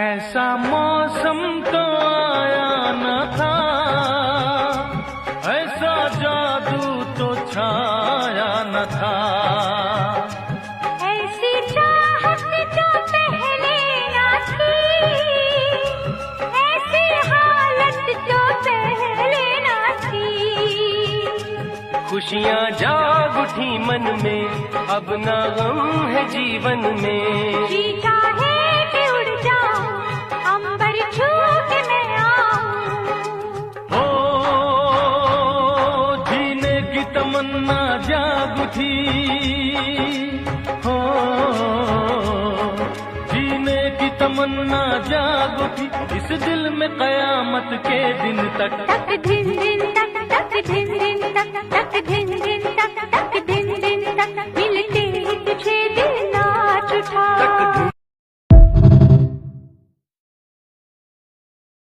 ऐसा मौसम तो आया न था, ऐसा जादू तो छाया न था। ऐसी चाहत जो पहले ना थी, ऐसी हालत जो पहले ना थी। खुशियाँ जाग उठी मन में, अब ना गम है जीवन में। जी चाहे कि उड़ जाऊं, अंबर छू के मैं आऊं। हो जीने की तमन्ना जाग उठी, हो जीने की तमन्ना जाग उठी, इस दिल में कयामत के दिन तक। तक धिन धिन तक, तक धिन धिन तक, तक धिन धिन तक, तक धिन